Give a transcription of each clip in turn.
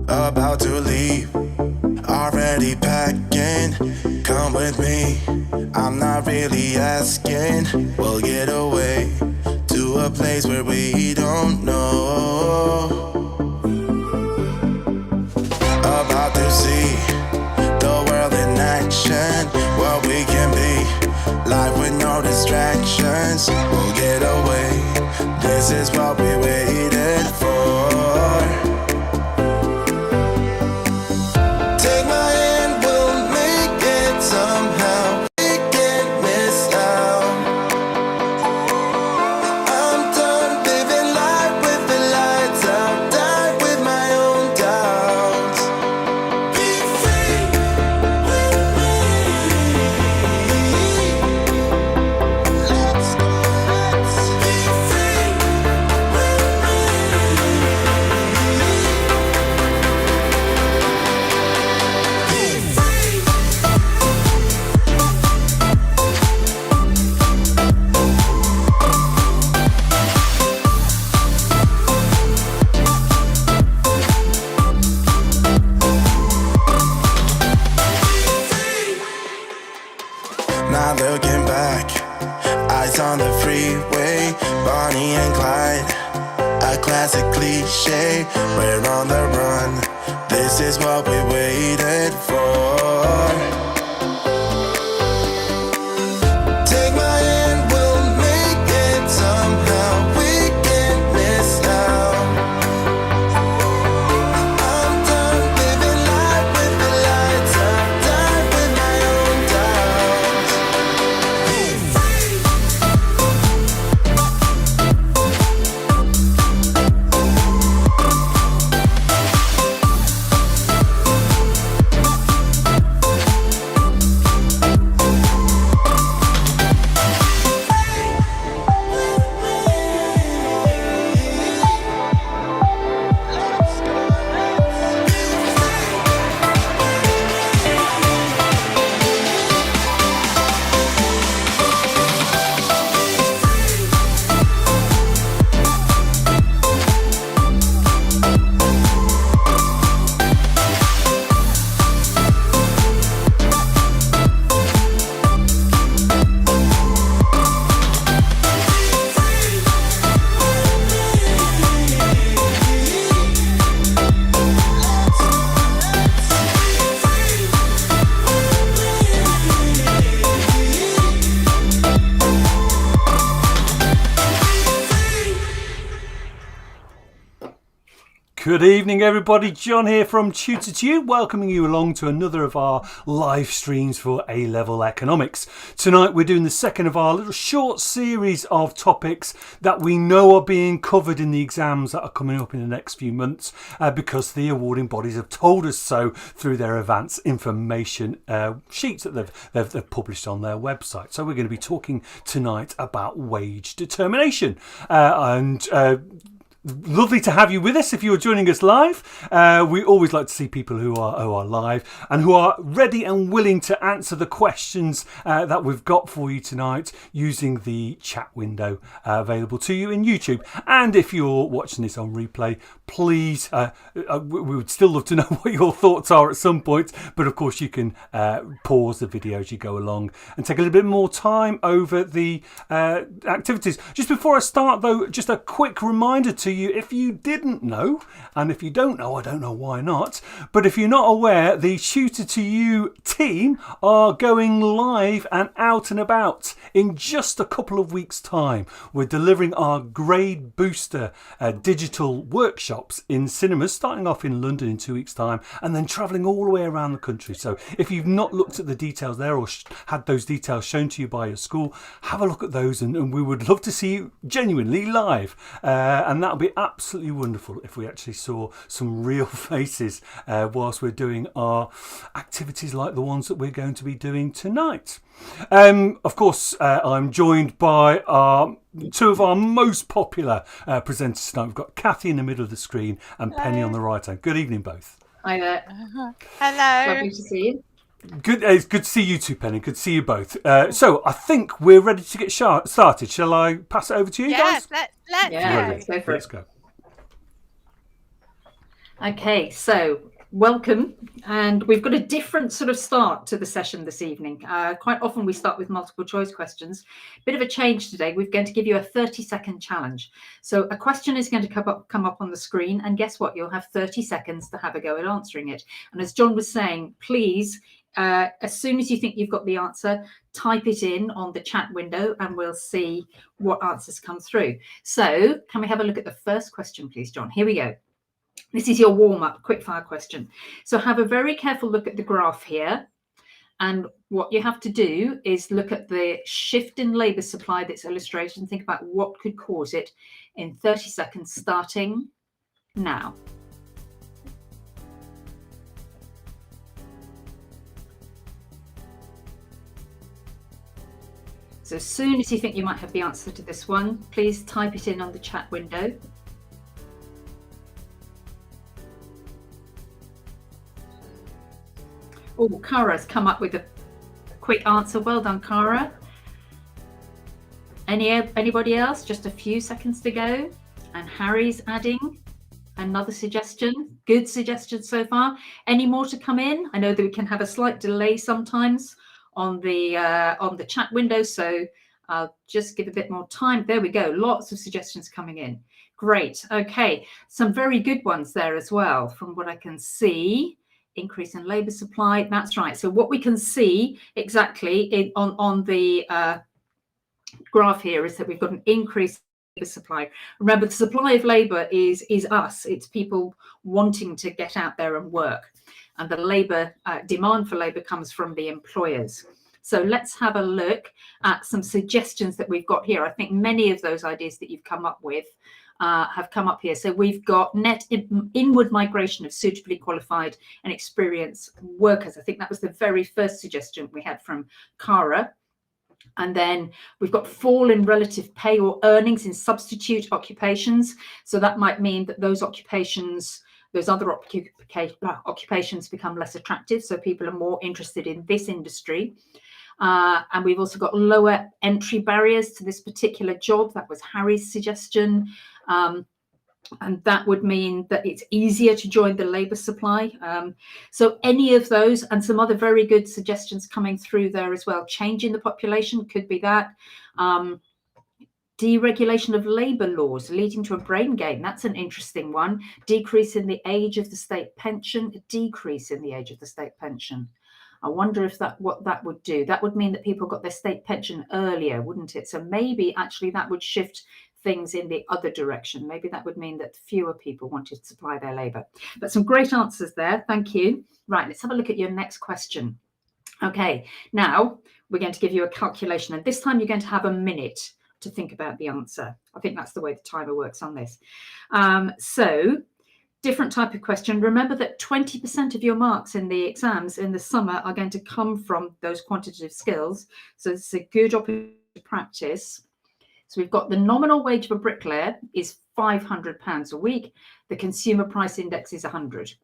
about to leave, already packing. Come with me, I'm not really asking. We'll get away to a place where we don't know. About to see the world in action, what we can be, life with no distractions. We'll get away, this is what we waited for. Take my hand, we'll make it somehow. We can't miss out. I'm done living life with the lights out, die with my own doubts. Be free with me. Let's be free with Now looking back, eyes on the freeway, Bonnie and Clyde, a classic cliche. We're on the run, this is what we waited for. Take my hand, we'll make it somehow. We can't miss out. I'm done living life with the lights out, die with my own doubts. Be free. Good evening, everybody. John here from Tutor to You, welcoming you along to another of our live streams for A-Level Economics. Tonight we're doing the second of our little short series of topics that we know are being covered in the exams that are coming up in the next few months because the awarding bodies have told us so through their advanced information sheets that they've published on their website. So we're going to be talking tonight about wage determination lovely to have you with us if you're joining us live. We always like to see people who are live and who are ready and willing to answer the questions that we've got for you tonight using the chat window available to you in YouTube. And if you're watching this on replay, please, we would still love to know what your thoughts are at some point, but of course you can pause the video as you go along and take a little bit more time over the activities. Just before I start though, just a quick reminder to you, if you didn't know, and if you don't know, I don't know why not, but if you're not aware, the Tutor to You team are going live and out and about in just a couple of weeks' time. We're delivering our grade booster digital workshops in cinemas, starting off in London in 2 weeks' time, and then travelling all the way around the country. So if you've not looked at the details there or had those details shown to you by your school, have a look at those, and we would love to see you genuinely live, and that'll be absolutely wonderful if we actually saw some real faces whilst we're doing our activities like the ones that we're going to be doing tonight. Of course, I'm joined by two of our most popular presenters tonight. We've got Kathy in the middle of the screen and Penny on the right hand. Good evening, both. Hi there. Hello. Lovely to see you. Good. It's good to see you too, Penny. Good to see you both. So I think we're ready to get started. Shall I pass it over to you guys? Let's go for it. Let's go. Okay, so welcome. And we've got a different sort of start to the session this evening. Quite often we start with multiple choice questions. Bit of a change today. We're going to give you a 30-second challenge. So a question is going to come up on the screen, and guess what? You'll have 30 seconds to have a go at answering it. And as John was saying, please, as soon as you think you've got the answer, type it in on the chat window and we'll see what answers come through. So can we have a look at the first question, please, John? Here we go. This is your warm-up quickfire question. So have a very careful look at the graph here. And what you have to do is look at the shift in labour supply that's illustrated and think about what could cause it in 30 seconds, starting now. So as soon as you think you might have the answer to this one, please type it in on the chat window. Oh, Kara's come up with a quick answer. Well done, Kara. Anybody else? Just a few seconds to go. And Harry's adding another suggestion. Good suggestion so far. Any more to come in? I know that we can have a slight delay sometimes on the chat window, so I'll just give a bit more time. There we go. Lots of suggestions coming in. Great. Okay, some very good ones there as well, from what I can see. Increase in labour supply. That's right. So what we can see exactly on the graph here is that we've got an increase in labour supply. Remember, the supply of labour is us. It's people wanting to get out there and work, and the labour demand for labour comes from the employers. So let's have a look at some suggestions that we've got here. I think many of those ideas that you've come up with have come up here. So we've got net inward migration of suitably qualified and experienced workers. I think that was the very first suggestion we had from Kara. And then we've got fall in relative pay or earnings in substitute occupations. So that might mean that those occupations, those other occupations become less attractive. So people are more interested in this industry. And we've also got lower entry barriers to this particular job. That was Harry's suggestion. And that would mean that it's easier to join the labour supply. So any of those, and some other very good suggestions coming through there as well. Change in the population could be that. Deregulation of labour laws leading to a brain gain. That's an interesting one. Decrease in the age of the state pension. A decrease in the age of the state pension. I wonder if what that would do. That would mean that people got their state pension earlier, wouldn't it? So maybe actually that would shift things in the other direction. Maybe that would mean that fewer people wanted to supply their labour. But some great answers there. Thank you. Right, let's have a look at your next question. Okay, now we're going to give you a calculation, and this time you're going to have a minute to think about the answer. I think that's the way the timer works on this. So different type of question. Remember that 20% of your marks in the exams in the summer are going to come from those quantitative skills. So it's a good opportunity to practice. So we've got the nominal wage of a bricklayer is £500 a week. The consumer price index is 100.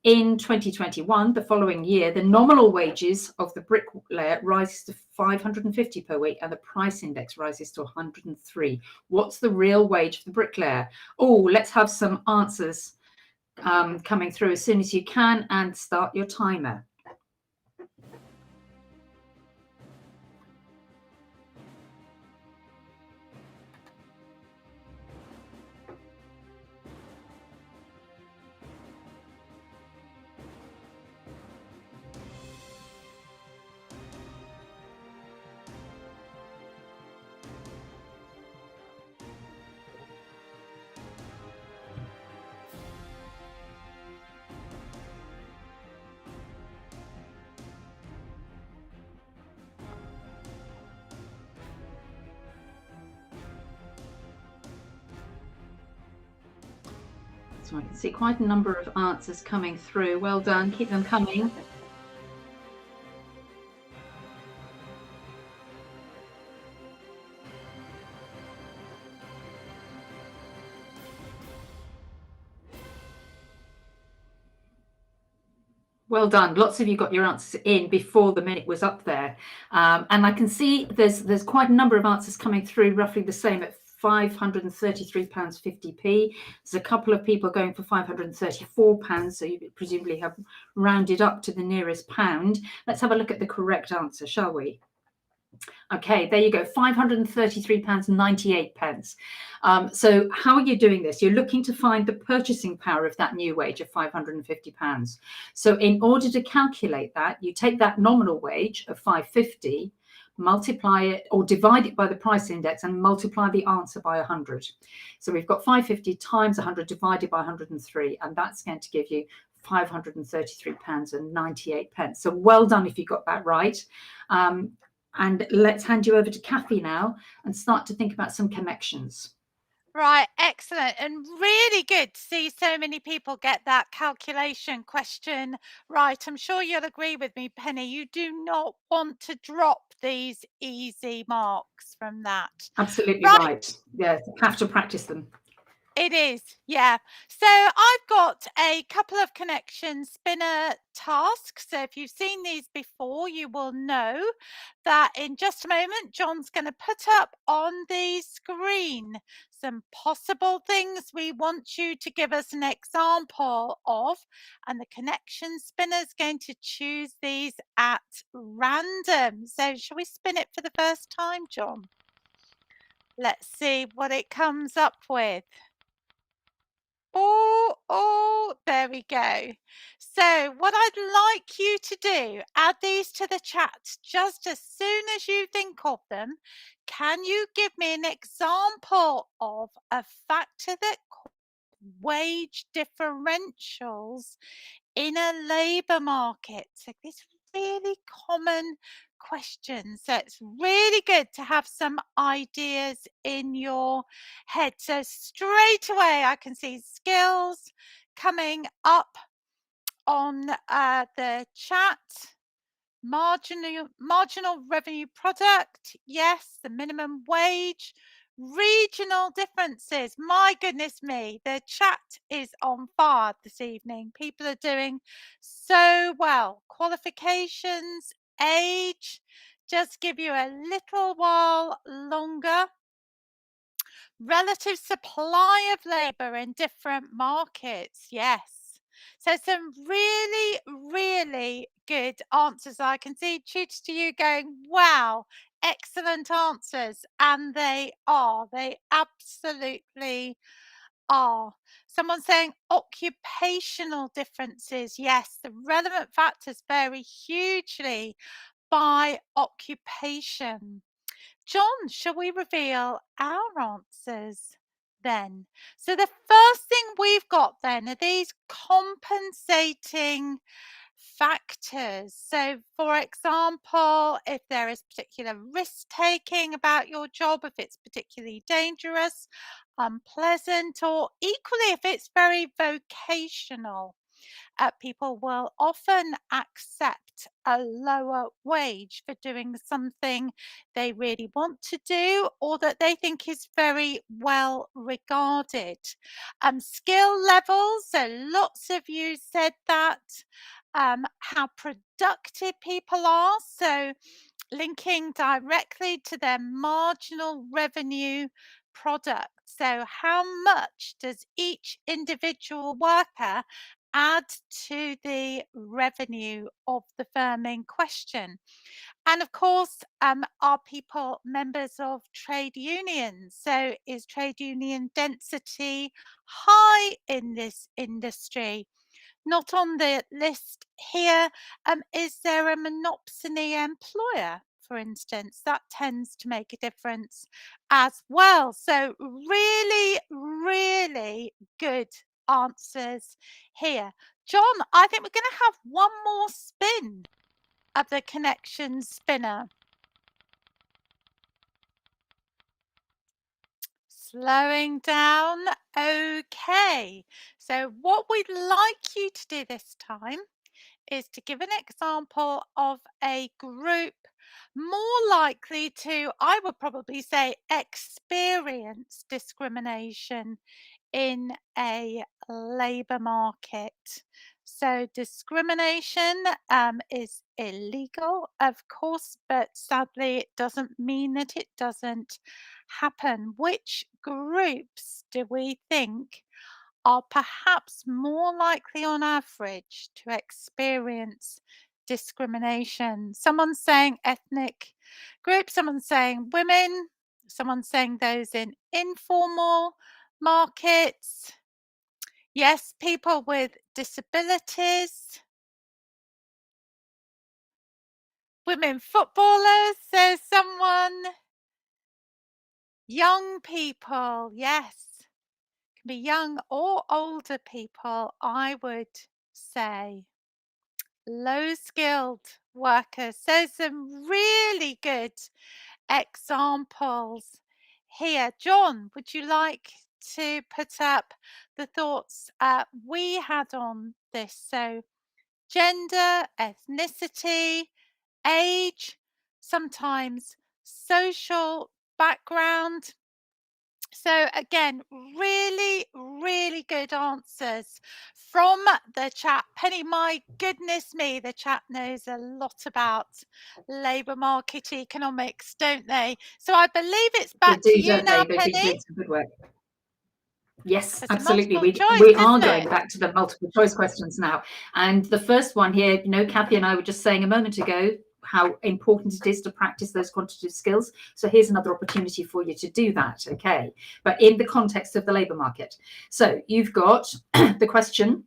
In 2021, the following year, the nominal wages of the bricklayer rises to 550 per week and the price index rises to 103. What's the real wage of the bricklayer? Oh, let's have some answers coming through as soon as you can, and start your timer. So I can see quite a number of answers coming through. Well done. Keep them coming. Well done. Lots of you got your answers in before the minute was up there. And I can see there's quite a number of answers coming through roughly the same at £533.50p. There's a couple of people going for £534, so you presumably have rounded up to the nearest pound. Let's have a look at the correct answer, shall we? Okay, there you go, £533.98. So how are you doing this? You're looking to find the purchasing power of that new wage of £550. So in order to calculate that, you take that nominal wage of £550, multiply it or divide it by the price index and multiply the answer by 100. So we've got 550 times 100 divided by 103, and that's going to give you £533.98. So well done if you got that right. And let's hand you over to Kathy now and start to think about some connections. Right, excellent, and really good to see so many people get that calculation question right. I'm sure you'll agree with me, Penny. You do not want to drop these easy marks from that. Absolutely Right. right. Yeah, have to practice them. It is, yeah. So I've got a couple of connection spinner tasks. So if you've seen these before, you will know that in just a moment, John's going to put up on the screen some possible things we want you to give us an example of. And the connection spinner is going to choose these at random. So shall we spin it for the first time, John? Let's see what it comes up with. Oh, there we go. So what I'd like you to do, add these to the chat just as soon as you think of them. Can you give me an example of a factor that wage differentials in a labour market? So this really common question. So it's really good to have some ideas in your head. So straight away, I can see skills coming up on the chat. Marginal revenue product, yes. The minimum wage, regional differences. My goodness me, the chat is on fire this evening. People are doing so well. Qualifications, age, just give you a little while longer. Relative supply of labour in different markets, yes. So some really, really good answers. I can see tutors to you going, wow, excellent answers. And they are. They absolutely are. Someone saying occupational differences. Yes, the relevant factors vary hugely by occupation. John, shall we reveal our answers then? So the first thing we've got then are these compensating factors. So for example, if there is particular risk taking about your job, if it's particularly dangerous, unpleasant, or equally if it's very vocational. People will often accept a lower wage for doing something they really want to do or that they think is very well regarded. Skill levels, so lots of you said that. How productive people are, so linking directly to their marginal revenue product. So how much does each individual worker add to the revenue of the firm in question? And of course, are people members of trade unions? So is trade union density high in this industry? Not on the list here. Is there a monopsony employer, for instance? That tends to make a difference as well. So really, really good answers here. John, I think we're going to have one more spin of the connection spinner. Slowing down. Okay. So what we'd like you to do this time is to give an example of a group more likely to, I would probably say, experience discrimination in a labour market. So discrimination is illegal, of course, but sadly it doesn't mean that it doesn't happen? Which groups do we think are perhaps more likely on average to experience discrimination? Someone's saying ethnic groups, someone's saying women, someone's saying those in informal markets. Yes, people with disabilities. Women footballers, says someone. Young people, yes. Can be young or older people, I would say. Low skilled workers. So some really good examples here. John, would you like to put up the thoughts we had on this? So gender, ethnicity, age, sometimes social background. So again, really, really good answers from the chat. Penny, my goodness me, the chat knows a lot about labour market economics, don't they? So I believe it's back They to do, you don't now, they? They've been Penny. doing some good work. Yes, It's a absolutely. multiple choice, We are isn't going it? back to the multiple choice questions now. And the first one here, Kathy and I were just saying a moment ago how important it is to practice those quantitative skills. So here's another opportunity for you to do that, okay? But in the context of the labour market. So you've got the question,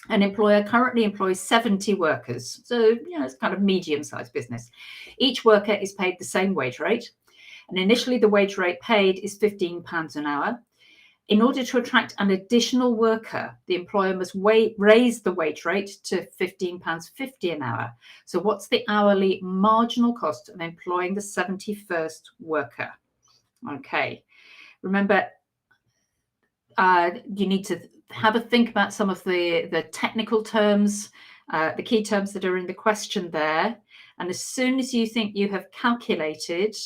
an employer currently employs 70 workers. So, it's kind of medium-sized business. Each worker is paid the same wage rate. And initially the wage rate paid is £15 an hour. In order to attract an additional worker, the employer must raise the wage rate to £15.50 an hour. So what's the hourly marginal cost of employing the 71st worker? Okay, remember, you need to have a think about some of the technical terms, the key terms that are in the question there. And as soon as you think you have calculated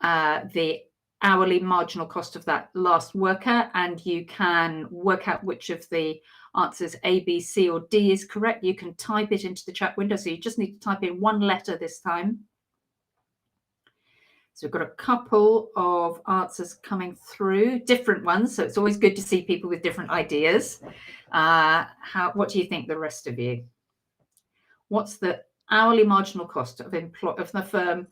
the hourly marginal cost of that last worker, and you can work out which of the answers A, B, C, or D is correct, you can type it into the chat window. So you just need to type in one letter this time. So we've got a couple of answers coming through, different ones. So it's always good to see people with different ideas. What do you think, the rest of you? What's the hourly marginal cost of the firm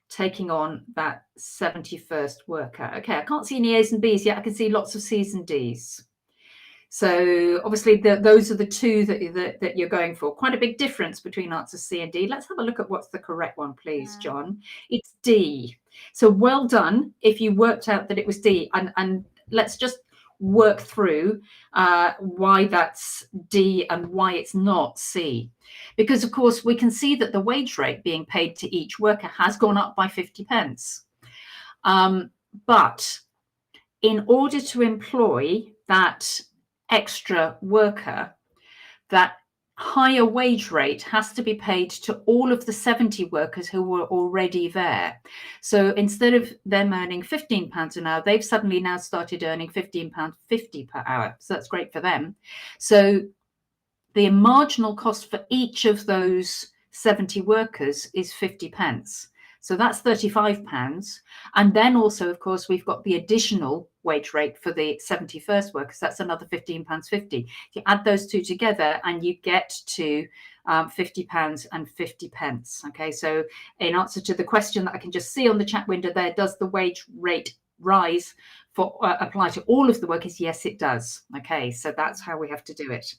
taking on that 71st worker? Okay, I can't see any A's and B's yet. I can see lots of C's and D's. So obviously those are the two that you're going for. Quite a big difference between answers C and D. Let's have a look at what's the correct one, please, John. It's D. So well done if you worked out that it was D. And let's just work through why that's D and why it's not C. Because, of course, we can see that the wage rate being paid to each worker has gone up by 50 pence. But in order to employ that extra worker, that higher wage rate has to be paid to all of the 70 workers who were already there. So instead of them earning £15 an hour, they've suddenly now started earning £15.50 per hour. So that's great for them. So the marginal cost for each of those 70 workers is 50 pence. So that's £35. And then also, of course, we've got the additional wage rate for the 71st workers. That's another £15.50. You add those two together and you get to £50.50. Okay, so in answer to the question that I can just see on the chat window there, does the wage rate rise apply to all of the workers? Yes, it does. Okay, so that's how we have to do it.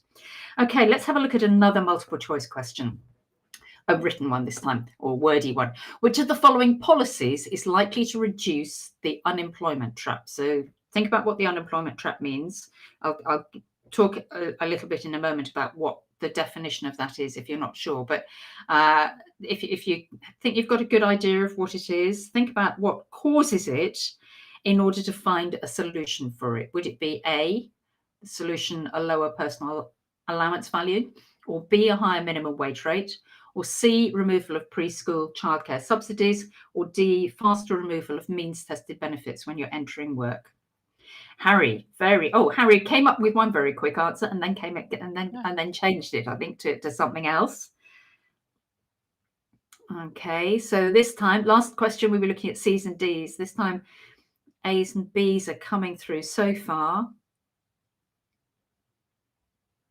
Okay, let's have a look at another multiple choice question. A written one this time, or wordy one. Which of the following policies is likely to reduce the unemployment trap? So think about what the unemployment trap means. I'll talk a little bit in a moment about what the definition of that is if you're not sure. But if you think you've got a good idea of what it is, think about what causes it in order to find a solution for it. Would it be A, the solution, a lower personal allowance value, or B, a higher minimum wage rate, or C, removal of preschool childcare subsidies, or D, faster removal of means-tested benefits when you're entering work? Harry came up with one very quick answer and then changed it, I think, to something else. Okay, so this time, last question, we were looking at C's and D's. This time, A's and B's are coming through so far.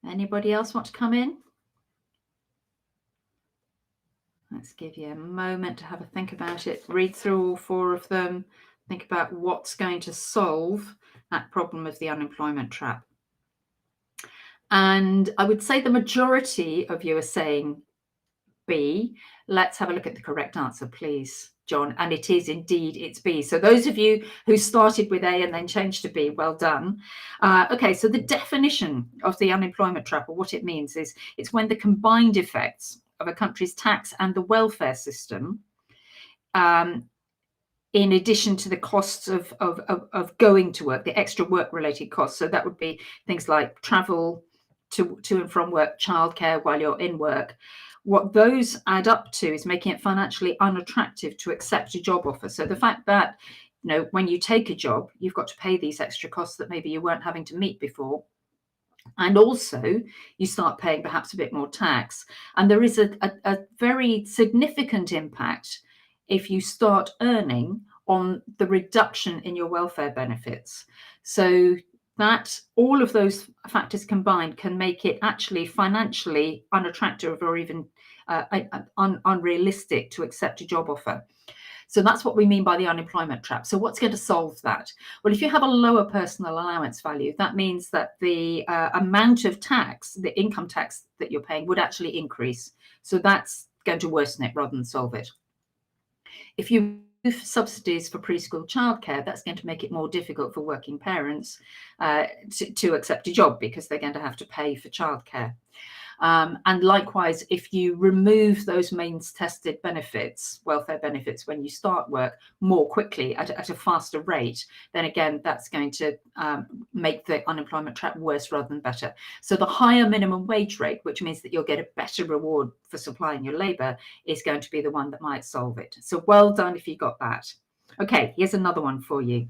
Anybody else want to come in? Let's give you a moment to have a think about it. Read through all 4 of them. Think about what's going to solve that problem of the unemployment trap. And I would say the majority of you are saying B. Let's have a look at the correct answer, please, John. And it is indeed, it's B. So those of you who started with A and then changed to B, well done. Okay, so the definition of the unemployment trap, or what it means, is it's when the combined effects of a country's tax and the welfare system, in addition to the costs of going to work, the extra work-related costs. So that would be things like travel to and from work, childcare while you're in work. What those add up to is making it financially unattractive to accept a job offer. So the fact that, when you take a job, you've got to pay these extra costs that maybe you weren't having to meet before. And also you start paying perhaps a bit more tax. And there is a very significant impact if you start earning on the reduction in your welfare benefits. So that all of those factors combined can make it actually financially unattractive or even unrealistic to accept a job offer. So that's what we mean by the unemployment trap. So what's going to solve that? Well, if you have a lower personal allowance value, that means that the amount of tax, the income tax that you're paying, would actually increase. So that's going to worsen it rather than solve it. If you subsidies for preschool childcare, that's going to make it more difficult for working parents to accept a job because they're going to have to pay for childcare. And likewise, if you remove those means tested benefits, welfare benefits, when you start work more quickly at a faster rate, then again, that's going to make the unemployment trap worse rather than better. So the higher minimum wage rate, which means that you'll get a better reward for supplying your labour, is going to be the one that might solve it. So well done if you got that. Okay, here's another one for you.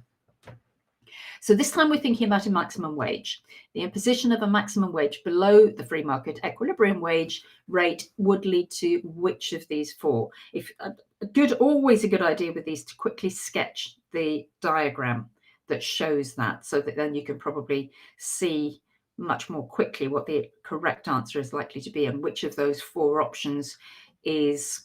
So this time we're thinking about a maximum wage. The imposition of a maximum wage below the free market equilibrium wage rate would lead to which of these 4? If always a good idea with these to quickly sketch the diagram that shows that, so that then you can probably see much more quickly what the correct answer is likely to be and which of those 4 options is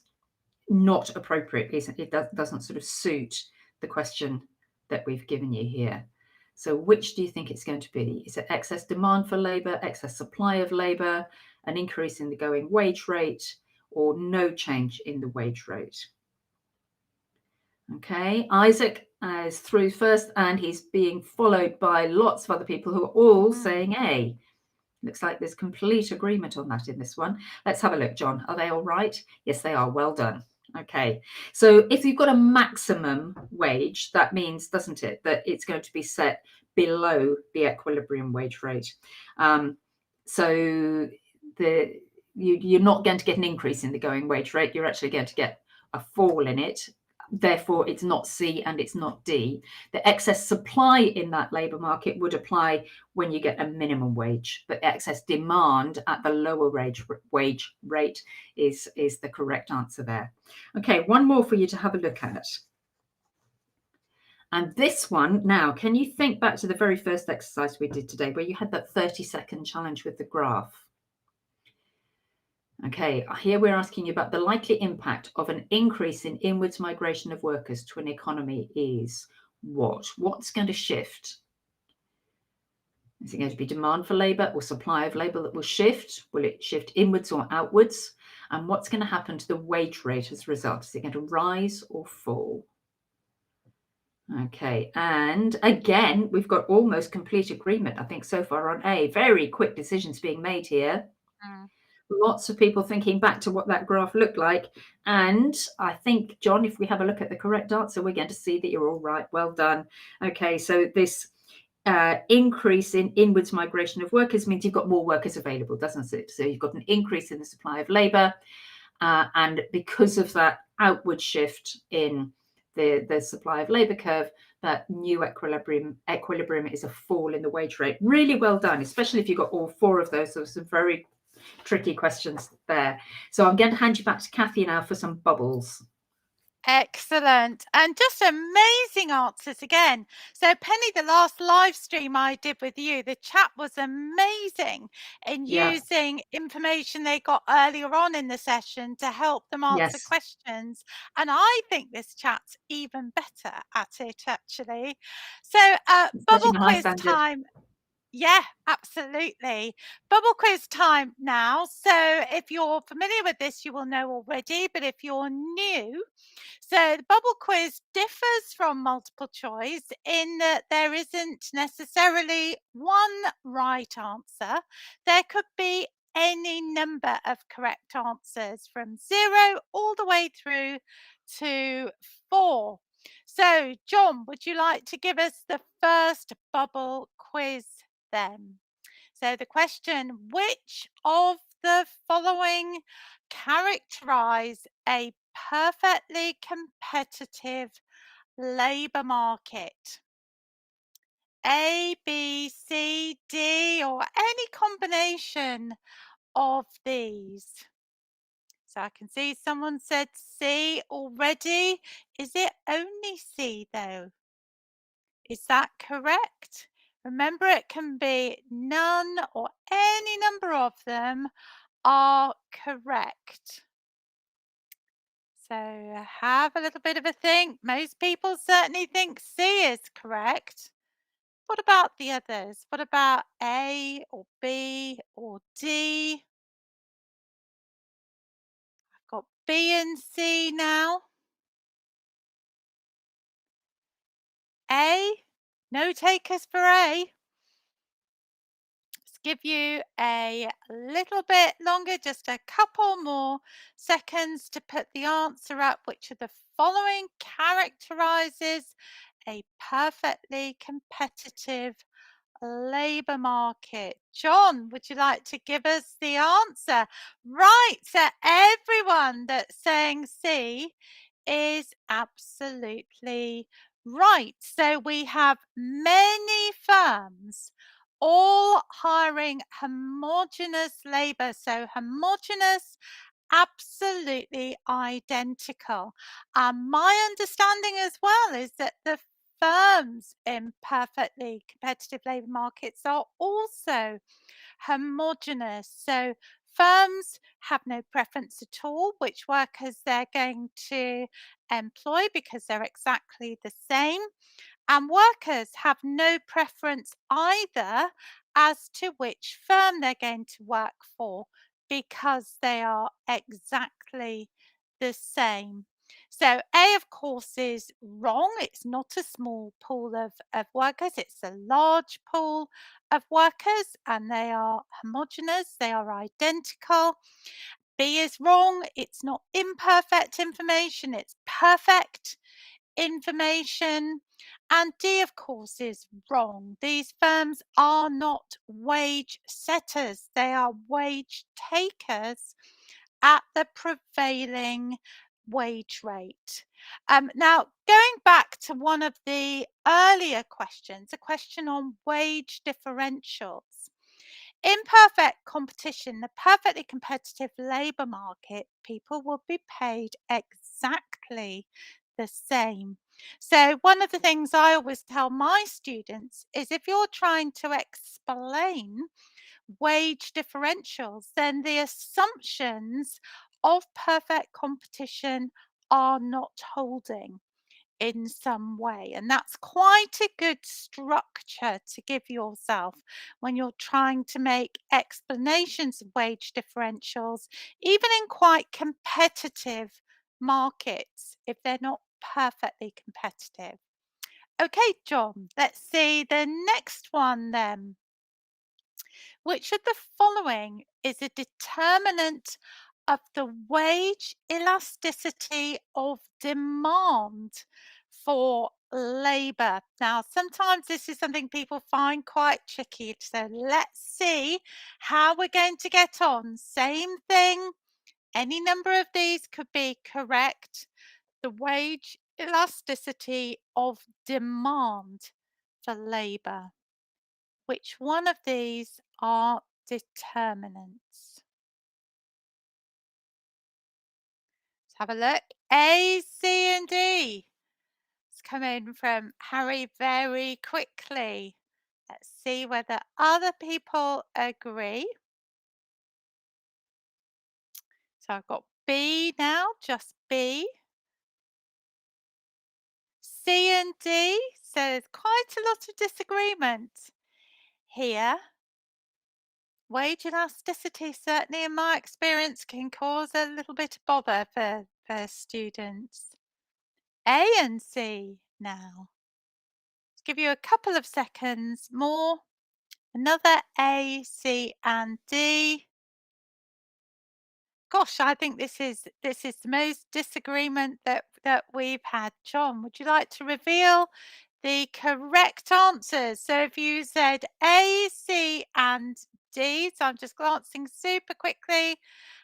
not appropriate. It doesn't sort of suit the question that we've given you here. So which do you think it's going to be? Is it excess demand for labour, excess supply of labour, an increase in the going wage rate, or no change in the wage rate? Okay, Isaac is through first, and he's being followed by lots of other people who are all saying A. Looks like there's complete agreement on that in this one. Let's have a look, John. Are they all right? Yes, they are. Well done. Okay, so if you've got a maximum wage, that means, doesn't it, that it's going to be set below the equilibrium wage rate. So you're not going to get an increase in the going wage rate. You're actually going to get a fall in it. Therefore, it's not C and it's not D. The excess supply in that labour market would apply when you get a minimum wage, but excess demand at the lower wage rate is the correct answer there. Okay, one more for you to have a look at. And this one, now, can you think back to the very first exercise we did today where you had that 30-second challenge with the graph? Okay, here we're asking you about the likely impact of an increase in inwards migration of workers to an economy is what? What's going to shift? Is it going to be demand for labour or supply of labour that will shift? Will it shift inwards or outwards? And what's going to happen to the wage rate as a result? Is it going to rise or fall? Okay, and again, we've got almost complete agreement, I think, so far on A. Very quick decisions being made here. Lots of people thinking back to what that graph looked like. And I think, John, if we have a look at the correct answer, we're going to see that you're all right. Well done. Okay, so this increase in inwards migration of workers means you've got more workers available, doesn't it? So you've got an increase in the supply of labour. And because of that outward shift in the supply of labour curve, that new equilibrium is a fall in the wage rate. Really well done, especially if you've got all 4 of those. So some very tricky questions there. So I'm going to hand you back to Kathy now for some bubbles. Excellent. And just amazing answers again. So, Penny, the last live stream I did with you, the chat was amazing in Yeah. using information they got earlier on in the session to help them answer Yes. questions. And I think this chat's even better at it, actually. So, It's bubble getting a high quiz standard. time. Yeah, absolutely. Bubble quiz time now. So, if you're familiar with this, you will know already. But if you're new, so the bubble quiz differs from multiple choice in that there isn't necessarily one right answer. There could be any number of correct answers from 0 all the way through to 4. So, John, would you like to give us the first bubble quiz then? So the question, which of the following characterize a perfectly competitive labour market? A, B, C, D, or any combination of these? So I can see someone said C already. Is it only C though? Is that correct? Remember, it can be none or any number of them are correct. So have a little bit of a think. Most people certainly think C is correct. What about the others? What about A or B or D? I've got B and C now. A? No takers for A? Let's give you a little bit longer, just a couple more seconds to put the answer up. Which of the following characterizes a perfectly competitive labour market? John, would you like to give us the answer? Right, so everyone that's saying C is absolutely right. So we have many firms all hiring homogenous labour. So homogenous, absolutely identical. My understanding as well is that the firms in perfectly competitive labour markets are also homogenous. So firms have no preference at all which workers they're going to employ because they're exactly the same. And workers have no preference either as to which firm they're going to work for because they are exactly the same. So A, of course, is wrong. It's not a small pool of workers. It's a large pool of workers and they are homogenous. They are identical. B is wrong. It's not imperfect information. It's perfect information. And D, of course, is wrong. These firms are not wage setters, they are wage takers at the prevailing wage rate. Now, going back to one of the earlier questions, a question on wage differentials. In perfect competition, the perfectly competitive labour market, people will be paid exactly the same. So, one of the things I always tell my students is if you're trying to explain wage differentials, then the assumptions of perfect competition are not holding in some way. And that's quite a good structure to give yourself when you're trying to make explanations of wage differentials, even in quite competitive markets, if they're not perfectly competitive. Okay, John, let's see the next one then. Which of the following is a determinant of the wage elasticity of demand for labour? Now, sometimes this is something people find quite tricky. So let's see how we're going to get on. Same thing. Any number of these could be correct. The wage elasticity of demand for labour. Which one of these are determinants? Let's have a look. A, C, and D. It's come in from Harry very quickly. Let's see whether other people agree. So I've got B now, just B. C and D, so there's quite a lot of disagreement here. Wage elasticity, certainly in my experience, can cause a little bit of bother for students. A and C now. Let's give you a couple of seconds more. Another A, C, and D. Gosh, I think this is the most disagreement that we've had. John, would you like to reveal the correct answers? So if you said A, C, and D, so I'm just glancing super quickly.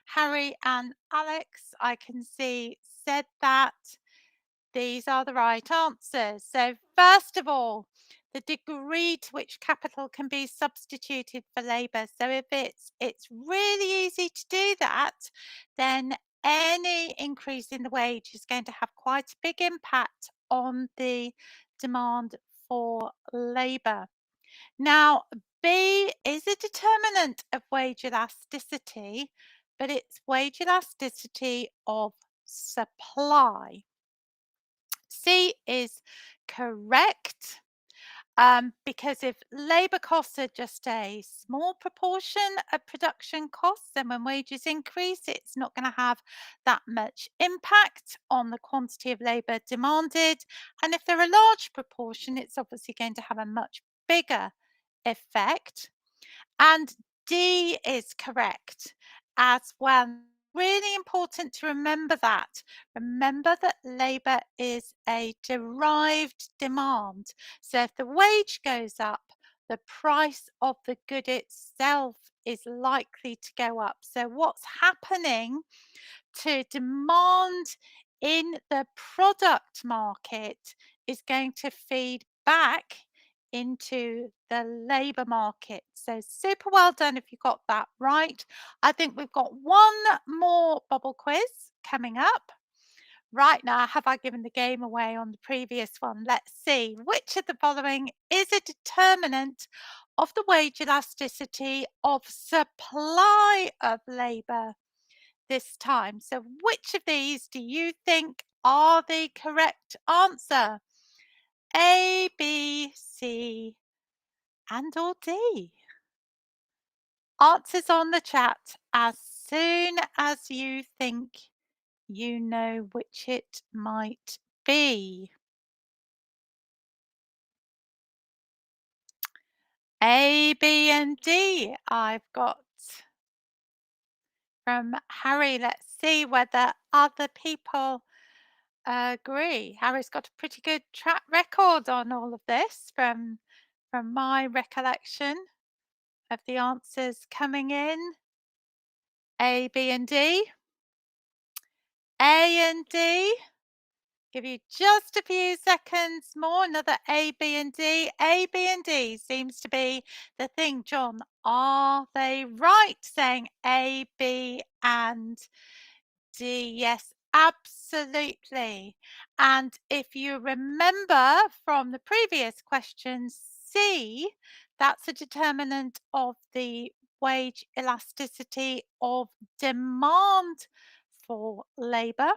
Harry and Alex, I can see, said that. These are the right answers. So first of all, the degree to which capital can be substituted for labour. So if it's really easy to do that, then any increase in the wage is going to have quite a big impact on the demand for labour. Now, B is a determinant of wage elasticity, but it's wage elasticity of supply. C is correct. Because if labour costs are just a small proportion of production costs, then when wages increase, it's not going to have that much impact on the quantity of labour demanded. And if they're a large proportion, it's obviously going to have a much bigger effect. And D is correct as well. Really important to remember that. Remember that labour is a derived demand. So if the wage goes up, the price of the good itself is likely to go up. So what's happening to demand in the product market is going to feed back into the labour market. So super well done if you got that right. I think we've got one more bubble quiz coming up. Right now, have I given the game away on the previous one? Let's see. Which of the following is a determinant of the wage elasticity of supply of labour this time? So which of these do you think are the correct answer? A, B, C, and or D. Answers on the chat as soon as you think you know which it might be. A, B, and D I've got from Harry. Let's see whether other people agree. Harry's got a pretty good track record on all of this from my recollection of the answers coming in. A, B, and D. A and D. Give you just a few seconds more. Another A, B, and D. A, B, and D seems to be the thing. John, are they right saying A, B, and D? Yes, absolutely. And if you remember from the previous question, C, that's a determinant of the wage elasticity of demand for labour.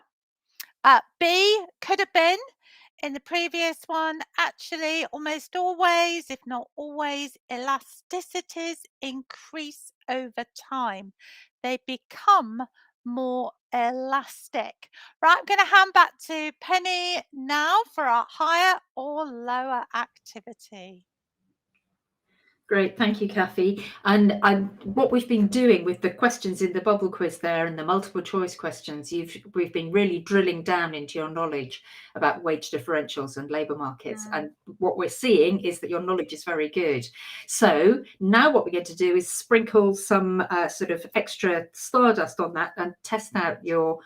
B could have been in the previous one. Actually, almost always, if not always, elasticities increase over time. They become more elastic. Right, I'm going to hand back to Penny now for our higher or lower activity. Great, thank you, Kathy. And what we've been doing with the questions in the bubble quiz there and the multiple choice questions, we've been really drilling down into your knowledge about wage differentials and labour markets. And what we're seeing is that your knowledge is very good. So now what we're going to do is sprinkle some sort of extra stardust on that and test out your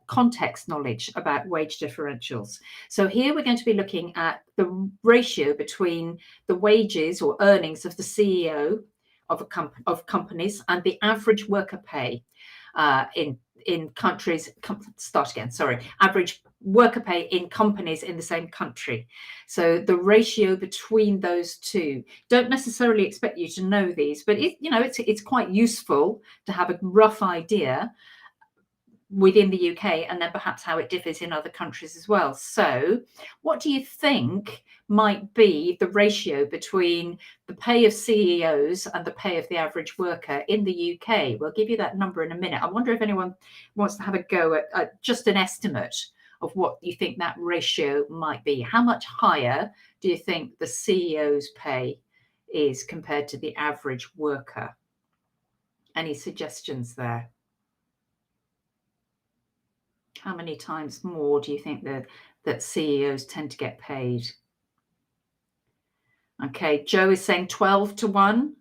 context knowledge about wage differentials. So here we're going to be looking at the ratio between the wages or earnings of the CEO of companies and the average worker pay in in countries, start again, sorry, average worker pay in companies in the same country. So the ratio between those two, don't necessarily expect you to know these, but it's quite useful to have a rough idea within the UK, and then perhaps how it differs in other countries as well. So what do you think might be the ratio between the pay of CEOs and the pay of the average worker in the UK? We'll give you that number in a minute. I wonder if anyone wants to have a go at just an estimate of what you think that ratio might be. How much higher do you think the CEO's pay is compared to the average worker? Any suggestions there? How many times more do you think that CEOs tend to get paid? Okay, Joe is saying 12 to 1.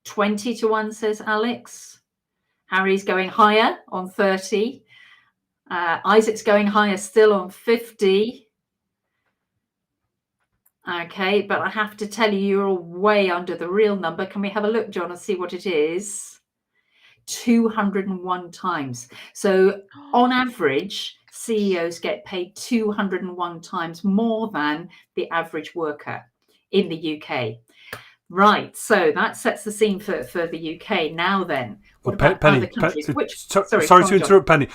20 to 1, says Alex. Harry's going higher on 30. Isaac's going higher still on 50. Okay, but I have to tell you, you're all way under the real number. Can we have a look, John, and see what it is? 201 times. So on average, CEOs get paid 201 times more than the average worker in the UK. Right, so that sets the scene for the UK. Now then, what about Penny, other countries? sorry to interrupt, Penny.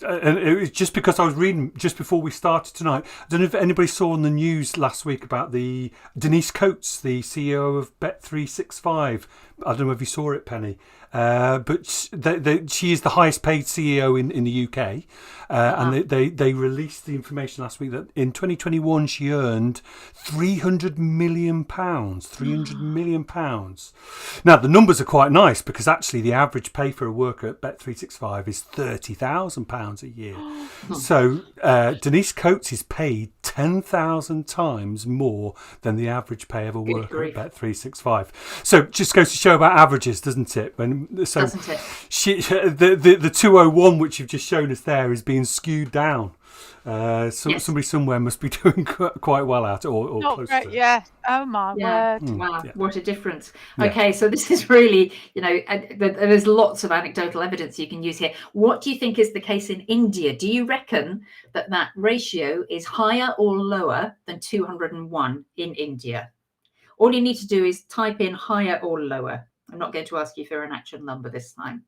And it was just because I was reading just before we started tonight. I don't know if anybody saw on the news last week about the Denise Coates, the CEO of Bet365. I don't know if you saw it, Penny. But she is the highest paid CEO in the UK. And they released the information last week that in 2021 she earned £300 million. £300 million. Now, the numbers are quite nice because actually the average pay for a worker at Bet365 is £30,000 a year. So Denise Coates is paid 10,000 times more than the average pay of a worker at Bet365. So it just goes to show about averages, doesn't it? Doesn't it? The 201, which you've just shown us there, is being skewed down. Somebody somewhere must be doing quite well at it, or close to it. Yeah. Oh my word! Wow, what a difference. Okay, so this is really, there's lots of anecdotal evidence you can use here. What do you think is the case in India? Do you reckon that ratio is higher or lower than 201 in India? All you need to do is type in higher or lower. I'm not going to ask you for an actual number this time.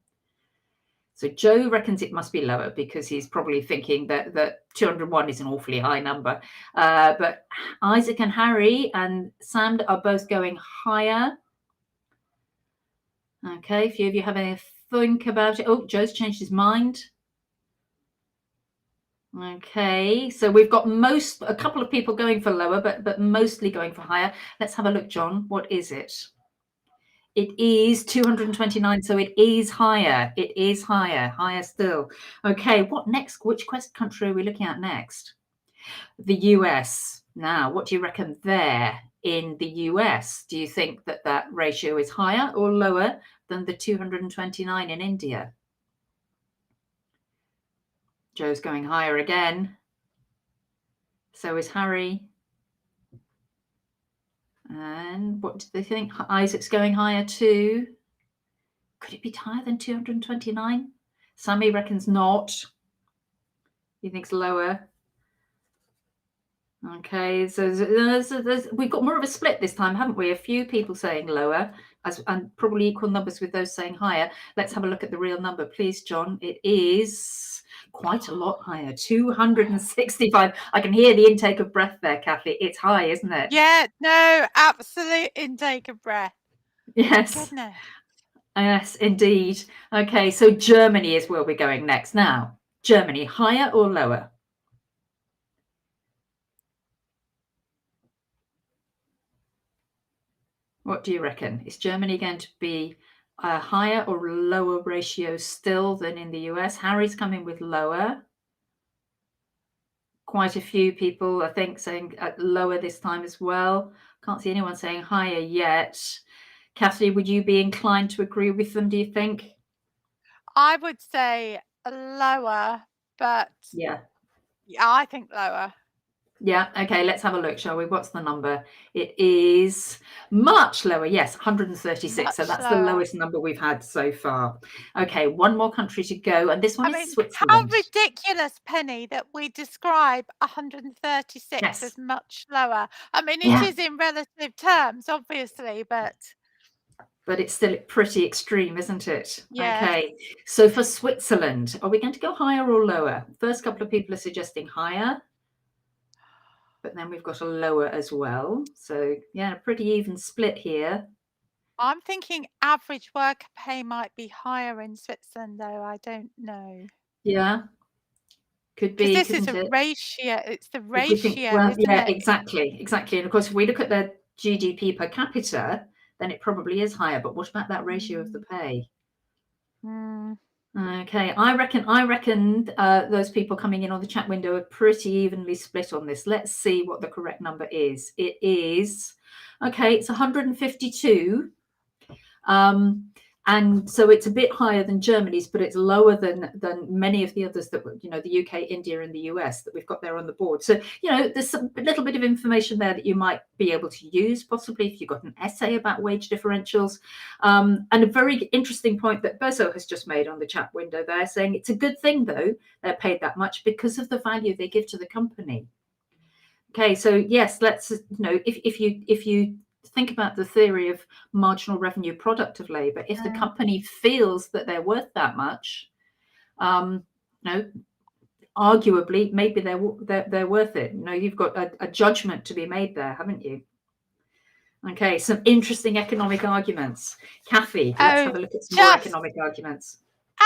So Joe reckons it must be lower because he's probably thinking that 201 is an awfully high number. But Isaac and Harry and Sam are both going higher. Okay, a few of you have a think about it. Oh, Joe's changed his mind. Okay, so we've got a couple of people going for lower, but mostly going for higher. Let's have a look, John. What is it? It is 229, so it is higher. It is higher still. Okay, what next? Which country are we looking at next? The US. Now, what do you reckon there in the US? Do you think that ratio is higher or lower than the 229 in India? Joe's going higher again. So is Harry. And what do they think? Isaac's going higher too. Could it be higher than 229? Sammy reckons not. He thinks lower. Okay, so we've got more of a split this time, haven't we? A few people saying lower, and probably equal numbers with those saying higher. Let's have a look at the real number, please, John. It is quite a lot higher, 265. I can hear the intake of breath there, Kathy. It's high, isn't it? Yeah, no, absolute intake of breath. Yes. Goodness. Yes, indeed. Okay, so Germany is where we're going next. Now, Germany, higher or lower? What do you reckon? Is Germany going to be a higher or lower ratio still than in the US? Harry's coming with lower. Quite a few people, I think, saying lower this time as well. Can't see anyone saying higher yet. Kathy, would you be inclined to agree with them, do you think? I would say lower, but yeah, I think lower. Yeah, okay, let's have a look, shall we? What's the number? It is much lower. Yes, 136. So Much that's the lower. lowest number we've had so far. Okay, one more country to go, and this one I is mean, how Switzerland. ridiculous, Penny, that we describe 136 Yes. as much lower. I mean, it Yeah, is in relative terms, obviously, but but it's still pretty extreme, isn't it? yes. Okay, so for Switzerland, are we going to go higher or lower? First couple of people are suggesting higher, but then we've got a lower as well. So yeah, a pretty even split here. I'm thinking average worker pay might be higher in Switzerland, though. I don't know. Yeah, could Because be, this is couldn't a it? ratio. It's the If we think, ratio, well, isn't yeah, it? exactly, exactly. And of course, if we look at their GDP per capita, then it probably is higher. But what about that ratio of the Mm, pay? mm. Okay, I reckon those people coming in on the chat window are pretty evenly split on this. Let's see what the correct number is. It is, okay, it's 152. And so it's a bit higher than Germany's, but it's lower than many of the others that were, the UK, India, and the US that we've got there on the board. So, there's a little bit of information there that you might be able to use, possibly if you've got an essay about wage differentials. And a very interesting point that Bezo has just made on the chat window there, saying it's a good thing, though, they're paid that much because of the value they give to the company. Okay, so yes, let's, if you think about the theory of marginal revenue product of labor, if the company feels that they're worth that much, arguably maybe they're worth it. You've got a judgment to be made there, haven't you? Okay, some interesting economic arguments. Kathy, let's Oh, have a look at some more just economic arguments.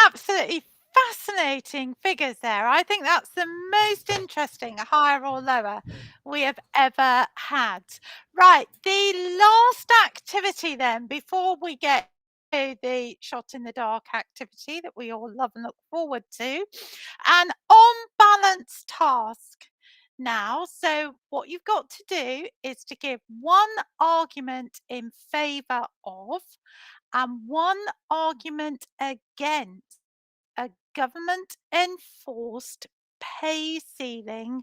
absolutely fascinating figures there. I think that's the most interesting, higher or lower, we have ever had. Right, the last activity then, before we get to the shot in the dark activity that we all love and look forward to, an on balance task. Now, so what you've got to do is to give one argument in favour of and one argument against a government enforced pay ceiling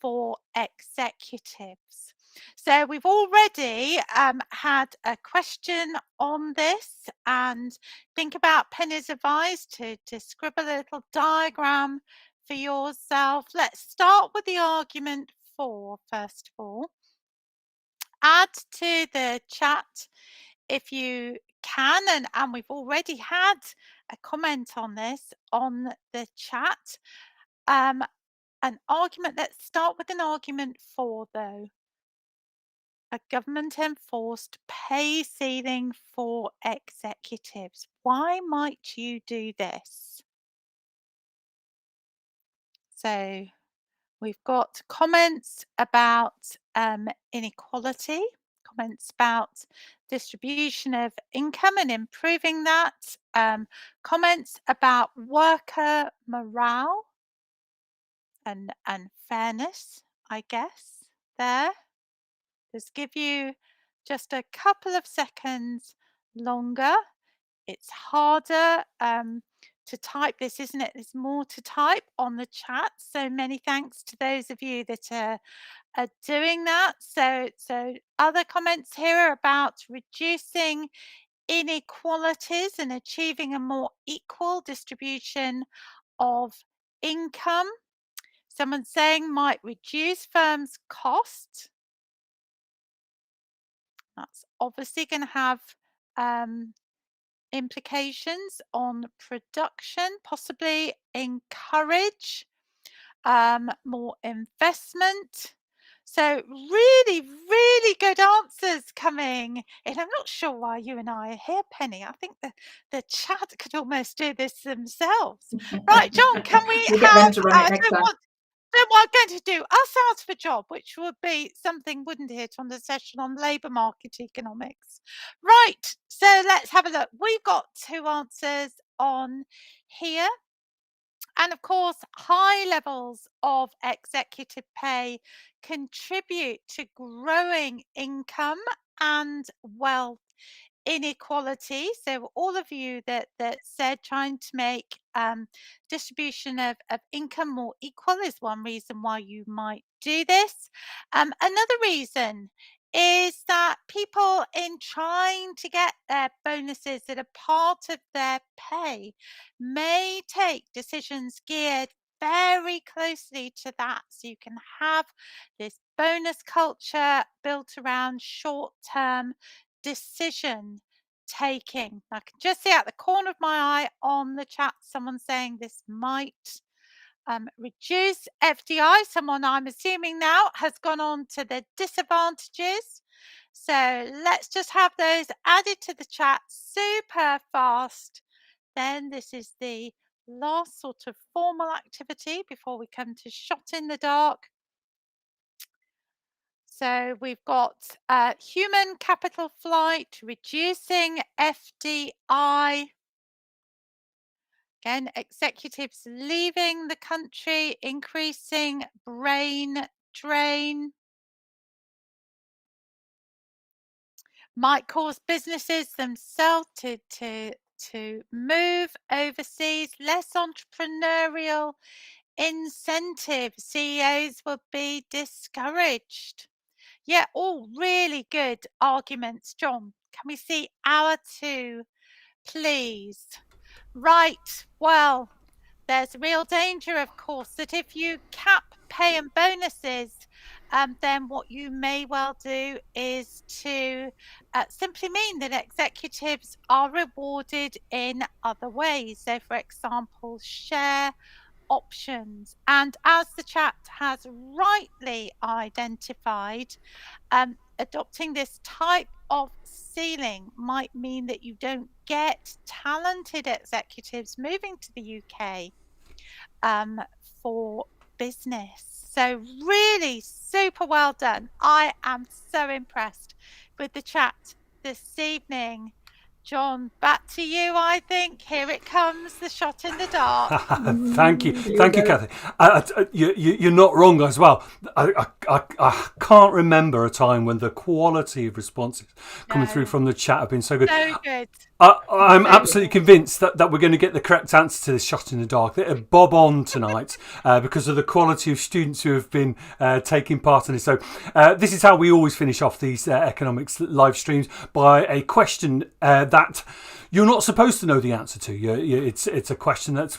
for executives. So we've already had a question on this, and think about Penny's advice to scribble a little diagram for yourself. Let's start with the argument for, first of all. Add to the chat if you can, and we've already had a comment on this on the chat. An argument, let's start with an argument for, though. A government enforced pay ceiling for executives. Why might you do this? So we've got comments about inequality, comments about distribution of income and improving that, comments about worker morale and fairness, I guess, there. Just give you just a couple of seconds longer. It's harder to type this, isn't it? There's more to type on the chat. So many thanks to those of you that are doing that. So other comments here are about reducing inequalities and achieving a more equal distribution of income. Someone saying might reduce firms' costs. That's obviously going to have implications on production, possibly encourage more investment. So really, really good answers coming in. I'm not sure why you and I are here, Penny. I think the chat could almost do this themselves. Right, John, can we We'll get them have, to run it next time. then what I'm going to do, us out for job, which would be something, wouldn't it, on the session on labour market economics. Right, so let's have a look. We've got two answers on here. And of course, high levels of executive pay contribute to growing income and wealth inequality. So all of you that said trying to make distribution of income more equal is one reason why you might do this. Another reason is that people, in trying to get their bonuses that are part of their pay, may take decisions geared very closely to that. So you can have this bonus culture built around short-term decision taking. I can just see out the corner of my eye on the chat someone saying this might reduce FDI. Someone, I'm assuming now, has gone on to the disadvantages. So let's just have those added to the chat super fast. Then this is the last sort of formal activity before we come to shot in the dark. So we've got human capital flight, reducing FDI. Again, executives leaving the country, increasing brain drain. Might cause businesses themselves to move overseas, less entrepreneurial incentive. CEOs will be discouraged. Yeah, all really good arguments. John, can we see our two, please? Right, well, there's real danger, of course, that if you cap pay and bonuses, then what you may well do is to simply mean that executives are rewarded in other ways. So, for example, share options. And as the chat has rightly identified, adopting this type of ceiling might mean that you don't get talented executives moving to the UK for business. So really super well done. I am so impressed with the chat this evening. John, back to you, I think. Here it comes, the shot in the dark. Thank you, Kathy. You're not wrong as well. I can't remember a time when the quality of responses coming through from the chat have been so good. So good. I'm absolutely convinced that we're going to get the correct answer to this shot in the dark. They're bob on tonight because of the quality of students who have been taking part in this. So this is how we always finish off these economics live streams, by a question that you're not supposed to know the answer to. It's a question that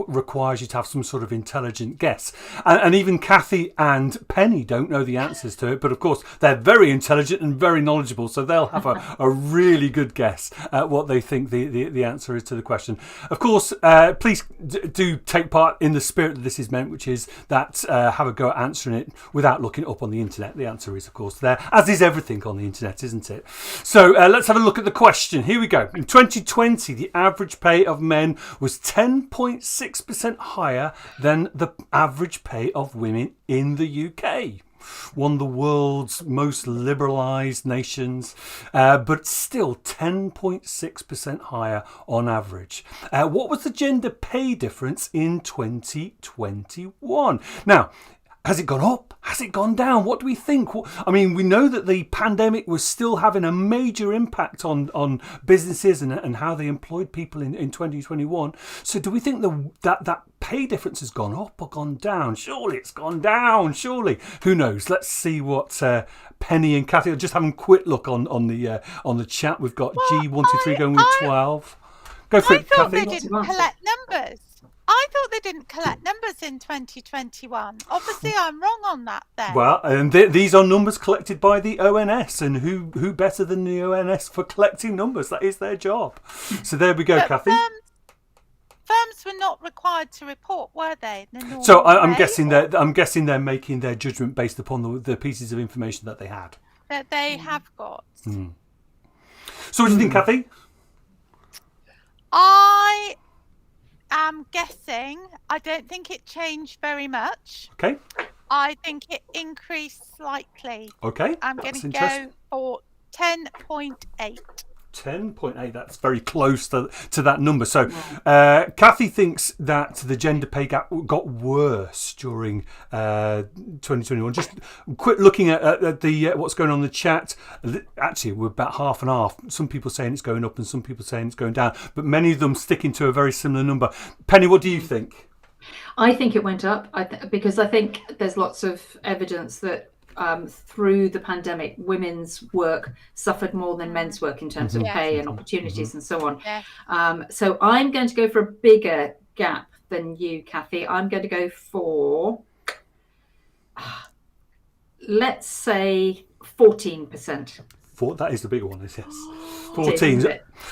requires you to have some sort of intelligent guess. And even Kathy and Penny don't know the answers to it, but of course they're very intelligent and very knowledgeable, so they'll have a really good guess at what they think the answer is to the question. Of course, please do take part in the spirit that this is meant, which is that have a go at answering it without looking it up on the internet. The answer is, of course, there, as is everything on the internet, isn't it? So let's have a look at the question. Here we go. In 2020, the average pay of men was 10.6% higher than the average pay of women in the UK. One of the world's most liberalised nations, but still 10.6% higher on average. What was the gender pay difference in 2021? Now, has it gone up? Has it gone down? What do we think? I mean, we know that the pandemic was still having a major impact on businesses and how they employed people in 2021. So do we think that pay difference has gone up or gone down? Surely it's gone down, surely. Who knows? Let's see what Penny and Kathy are just having a quick look on the chat. We've got G123 going with 12. Go for it, thought Kathy. they didn't collect numbers. I thought they didn't collect numbers in 2021. Obviously, I'm wrong on that then. Well, and these are numbers collected by the ONS, and who better than the ONS for collecting numbers? That is their job. So there we go, But Kathy. Firms were not required to report, were they? So I'm guessing they're making their judgment based upon the pieces of information that they had. That they have got. So what do you think, Kathy? I am guessing. I don't think it changed very much. Okay. I think it increased slightly. Okay. I'm going to go for 10.8. 10.8. That's very close to that number. So Kathy thinks that the gender pay gap got worse during 2021. Just quick looking at the what's going on in the chat. Actually, we're about half and half. Some people saying it's going up and some people saying it's going down. But many of them sticking to a very similar number. Penny, what do you think? I think it went up because I think there's lots of evidence that through the pandemic, women's work suffered more than men's work in terms of pay and opportunities and so on. So I'm going to go for a bigger gap than you, Kathy. I'm going to go for, let's say, 14%. That is the bigger one, yes. 14.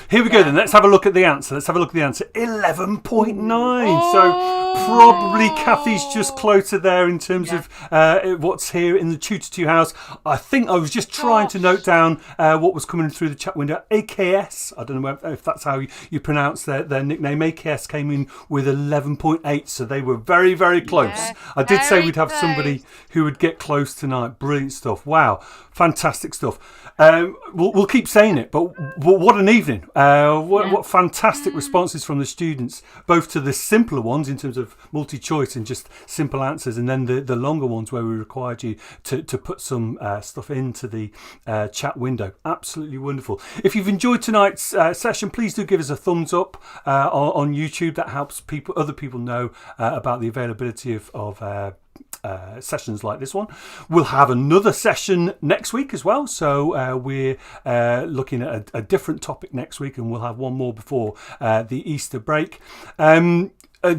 Here we go then. Let's have a look at the answer. 11.9. So probably Kathy's just closer there in terms of what's here in the Tutor 2 house. I think I was just trying to note down what was coming through the chat window. AKS, I don't know if that's how you pronounce their nickname. AKS came in with 11.8, so they were very, very close. I did say we'd have somebody who would get close tonight. Brilliant stuff. Wow, fantastic stuff. We'll keep saying it, but what an evening. What fantastic responses from the students, both to the simpler ones in terms of multi-choice and just simple answers, and then the longer ones where we required you to put some stuff into the chat window. Absolutely wonderful. If you've enjoyed tonight's session, please do give us a thumbs up on YouTube. That helps other people know about the availability of sessions like this one. We'll have another session next week as well, so we're looking at a different topic next week, and we'll have one more before the Easter break.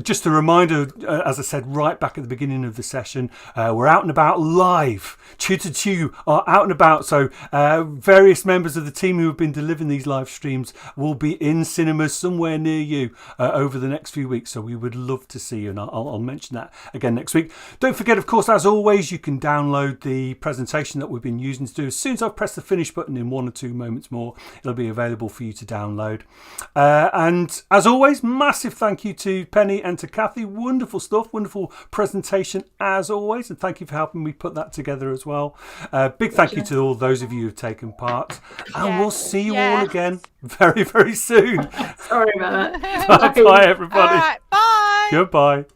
Just a reminder, as I said right back at the beginning of the session, we're out and about live. Tutor 2 are out and about, so various members of the team who have been delivering these live streams will be in cinemas somewhere near you over the next few weeks, so we would love to see you, and I'll mention that again next week. Don't forget, of course, as always, you can download the presentation that we've been using to do. As soon as I've pressed the finish button in 1 or 2 moments more, it'll be available for you to download. And as always, massive thank you to Penny and to Kathy. Wonderful stuff, wonderful presentation as always, and thank you for helping me put that together as well. Big thank you to all those of you who've taken part, and we'll see you all again very, very soon. Sorry about that. Bye everybody. All right, bye. Goodbye.